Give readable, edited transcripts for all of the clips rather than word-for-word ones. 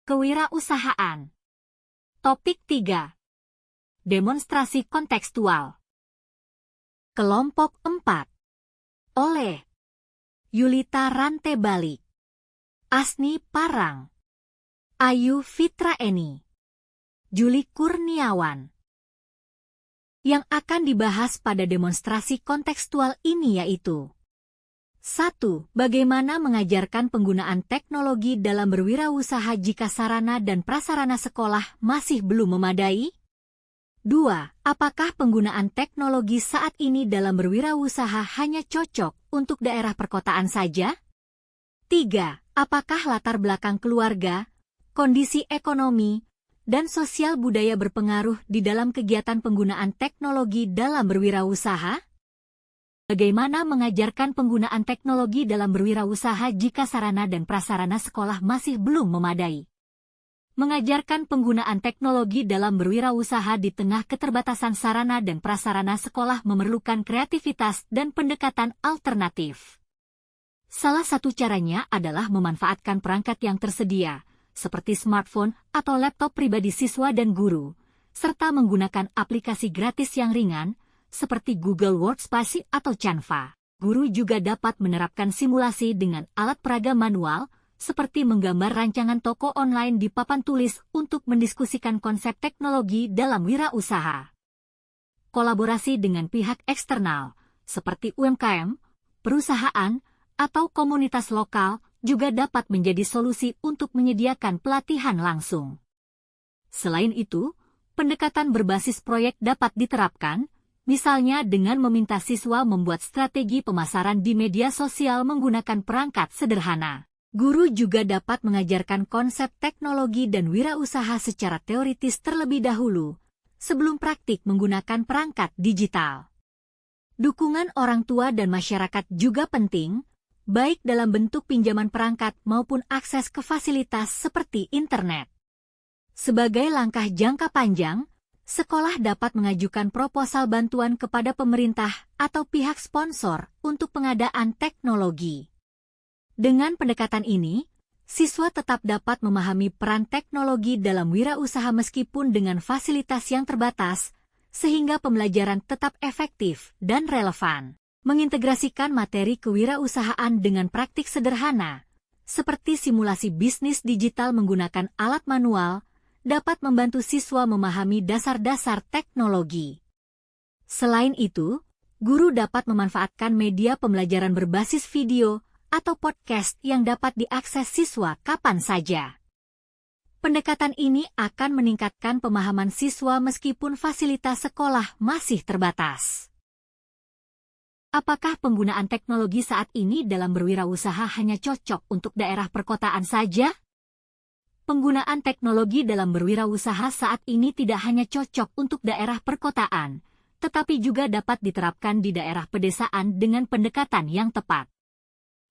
Kewirausahaan. Topik 3. Demonstrasi kontekstual. Kelompok 4. Oleh Yulita Rantebalik, Asni Parang, Ayu Fitraeni, Juli Kurniawan. Yang akan dibahas pada demonstrasi kontekstual ini yaitu 1. Bagaimana mengajarkan penggunaan teknologi dalam berwirausaha jika sarana dan prasarana sekolah masih belum memadai? 2. Apakah penggunaan teknologi saat ini dalam berwirausaha hanya cocok untuk daerah perkotaan saja? 3. Apakah latar belakang keluarga, kondisi ekonomi, dan sosial budaya berpengaruh di dalam kegiatan penggunaan teknologi dalam berwirausaha? Bagaimana mengajarkan penggunaan teknologi dalam berwirausaha jika sarana dan prasarana sekolah masih belum memadai? Mengajarkan penggunaan teknologi dalam berwirausaha di tengah keterbatasan sarana dan prasarana sekolah memerlukan kreativitas dan pendekatan alternatif. Salah satu caranya adalah memanfaatkan perangkat yang tersedia, seperti smartphone atau laptop pribadi siswa dan guru, serta menggunakan aplikasi gratis yang ringan, seperti Google Workspace atau Canva. Guru juga dapat menerapkan simulasi dengan alat peraga manual, seperti menggambar rancangan toko online di papan tulis untuk mendiskusikan konsep teknologi dalam wirausaha. Kolaborasi dengan pihak eksternal, seperti UMKM, perusahaan, atau komunitas lokal, juga dapat menjadi solusi untuk menyediakan pelatihan langsung. Selain itu, pendekatan berbasis proyek dapat diterapkan, misalnya dengan meminta siswa membuat strategi pemasaran di media sosial menggunakan perangkat sederhana. Guru juga dapat mengajarkan konsep teknologi dan wirausaha secara teoritis terlebih dahulu, sebelum praktik menggunakan perangkat digital. Dukungan orang tua dan masyarakat juga penting, baik dalam bentuk pinjaman perangkat maupun akses ke fasilitas seperti internet. Sebagai langkah jangka panjang, sekolah dapat mengajukan proposal bantuan kepada pemerintah atau pihak sponsor untuk pengadaan teknologi. Dengan pendekatan ini, siswa tetap dapat memahami peran teknologi dalam wirausaha meskipun dengan fasilitas yang terbatas, sehingga pembelajaran tetap efektif dan relevan. Mengintegrasikan materi kewirausahaan dengan praktik sederhana, seperti simulasi bisnis digital menggunakan alat manual, dapat membantu siswa memahami dasar-dasar teknologi. Selain itu, guru dapat memanfaatkan media pembelajaran berbasis video atau podcast yang dapat diakses siswa kapan saja. Pendekatan ini akan meningkatkan pemahaman siswa meskipun fasilitas sekolah masih terbatas. Apakah penggunaan teknologi saat ini dalam berwirausaha hanya cocok untuk daerah perkotaan saja? Penggunaan teknologi dalam berwirausaha saat ini tidak hanya cocok untuk daerah perkotaan, tetapi juga dapat diterapkan di daerah pedesaan dengan pendekatan yang tepat.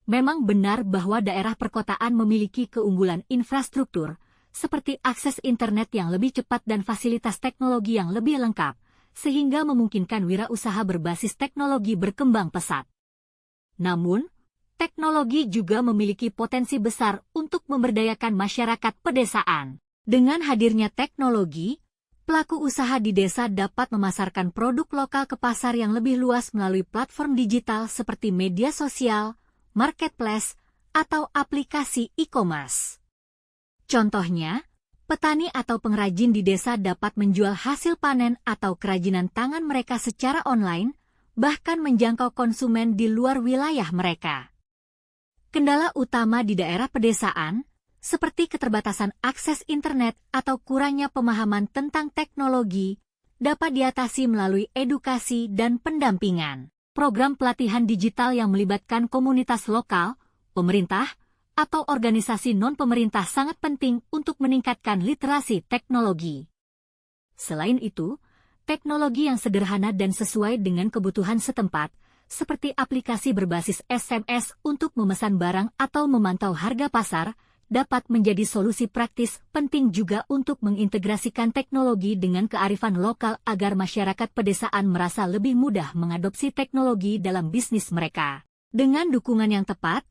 Memang benar bahwa daerah perkotaan memiliki keunggulan infrastruktur, seperti akses internet yang lebih cepat dan fasilitas teknologi yang lebih lengkap, sehingga memungkinkan wirausaha berbasis teknologi berkembang pesat. Namun, teknologi juga memiliki potensi besar untuk memberdayakan masyarakat pedesaan. Dengan hadirnya teknologi, pelaku usaha di desa dapat memasarkan produk lokal ke pasar yang lebih luas melalui platform digital seperti media sosial, marketplace, atau aplikasi e-commerce. Contohnya, petani atau pengrajin di desa dapat menjual hasil panen atau kerajinan tangan mereka secara online, bahkan menjangkau konsumen di luar wilayah mereka. Kendala utama di daerah pedesaan, seperti keterbatasan akses internet atau kurangnya pemahaman tentang teknologi, dapat diatasi melalui edukasi dan pendampingan. Program pelatihan digital yang melibatkan komunitas lokal, pemerintah, atau organisasi non-pemerintah sangat penting untuk meningkatkan literasi teknologi. Selain itu, teknologi yang sederhana dan sesuai dengan kebutuhan setempat, seperti aplikasi berbasis SMS untuk memesan barang atau memantau harga pasar, dapat menjadi solusi praktis. Penting juga untuk mengintegrasikan teknologi dengan kearifan lokal agar masyarakat pedesaan merasa lebih mudah mengadopsi teknologi dalam bisnis mereka. Dengan dukungan yang tepat,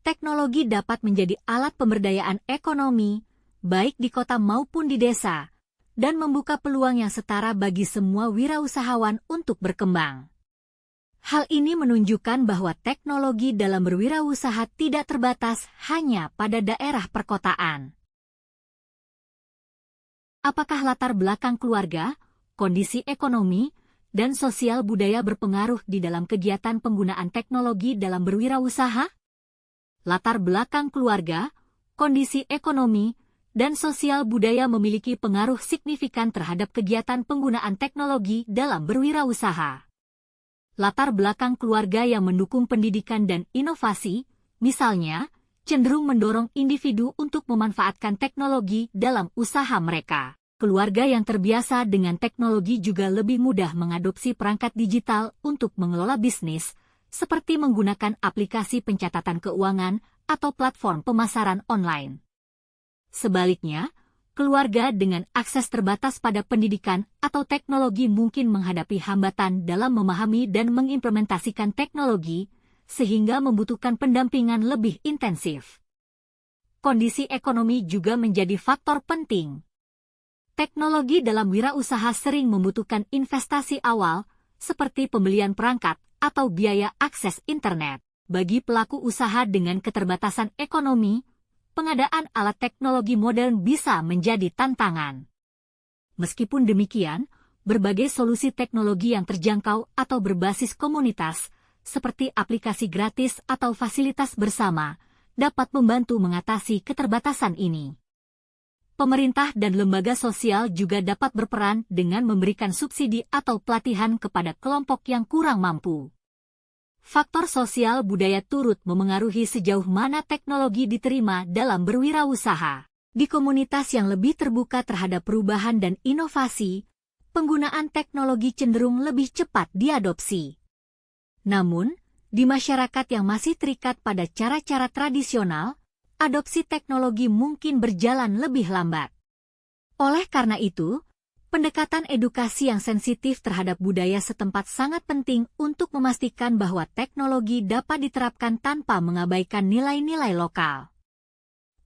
teknologi dapat menjadi alat pemberdayaan ekonomi, baik di kota maupun di desa, dan membuka peluang yang setara bagi semua wirausahawan untuk berkembang. Hal ini menunjukkan bahwa teknologi dalam berwirausaha tidak terbatas hanya pada daerah perkotaan. Apakah latar belakang keluarga, kondisi ekonomi, dan sosial budaya berpengaruh di dalam kegiatan penggunaan teknologi dalam berwirausaha? Latar belakang keluarga, kondisi ekonomi, dan sosial budaya memiliki pengaruh signifikan terhadap kegiatan penggunaan teknologi dalam berwirausaha. Latar belakang keluarga yang mendukung pendidikan dan inovasi, misalnya, cenderung mendorong individu untuk memanfaatkan teknologi dalam usaha mereka. Keluarga yang terbiasa dengan teknologi juga lebih mudah mengadopsi perangkat digital untuk mengelola bisnis, seperti menggunakan aplikasi pencatatan keuangan atau platform pemasaran online. Sebaliknya, keluarga dengan akses terbatas pada pendidikan atau teknologi mungkin menghadapi hambatan dalam memahami dan mengimplementasikan teknologi, sehingga membutuhkan pendampingan lebih intensif. Kondisi ekonomi juga menjadi faktor penting. Teknologi dalam wirausaha sering membutuhkan investasi awal, seperti pembelian perangkat atau biaya akses internet. Bagi pelaku usaha dengan keterbatasan ekonomi, pengadaan alat teknologi modern bisa menjadi tantangan. Meskipun demikian, berbagai solusi teknologi yang terjangkau atau berbasis komunitas, seperti aplikasi gratis atau fasilitas bersama, dapat membantu mengatasi keterbatasan ini. Pemerintah dan lembaga sosial juga dapat berperan dengan memberikan subsidi atau pelatihan kepada kelompok yang kurang mampu. Faktor sosial budaya turut memengaruhi sejauh mana teknologi diterima dalam berwirausaha. Di komunitas yang lebih terbuka terhadap perubahan dan inovasi, penggunaan teknologi cenderung lebih cepat diadopsi. Namun, di masyarakat yang masih terikat pada cara-cara tradisional, adopsi teknologi mungkin berjalan lebih lambat. Oleh karena itu, pendekatan edukasi yang sensitif terhadap budaya setempat sangat penting untuk memastikan bahwa teknologi dapat diterapkan tanpa mengabaikan nilai-nilai lokal.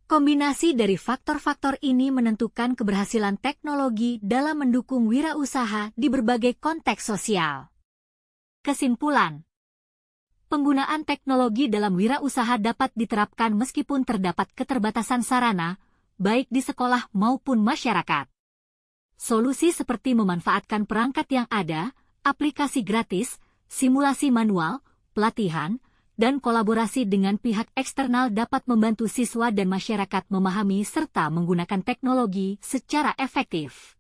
Kombinasi dari faktor-faktor ini menentukan keberhasilan teknologi dalam mendukung wirausaha di berbagai konteks sosial. Kesimpulan: penggunaan teknologi dalam wirausaha dapat diterapkan meskipun terdapat keterbatasan sarana, baik di sekolah maupun masyarakat. Solusi seperti memanfaatkan perangkat yang ada, aplikasi gratis, simulasi manual, pelatihan, dan kolaborasi dengan pihak eksternal dapat membantu siswa dan masyarakat memahami serta menggunakan teknologi secara efektif.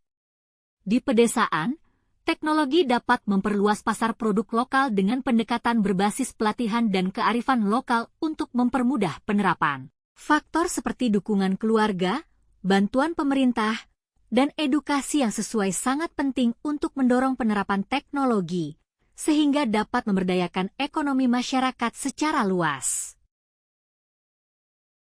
Di pedesaan, teknologi dapat memperluas pasar produk lokal dengan pendekatan berbasis pelatihan dan kearifan lokal untuk mempermudah penerapan. Faktor seperti dukungan keluarga, bantuan pemerintah, dan edukasi yang sesuai sangat penting untuk mendorong penerapan teknologi, sehingga dapat memberdayakan ekonomi masyarakat secara luas.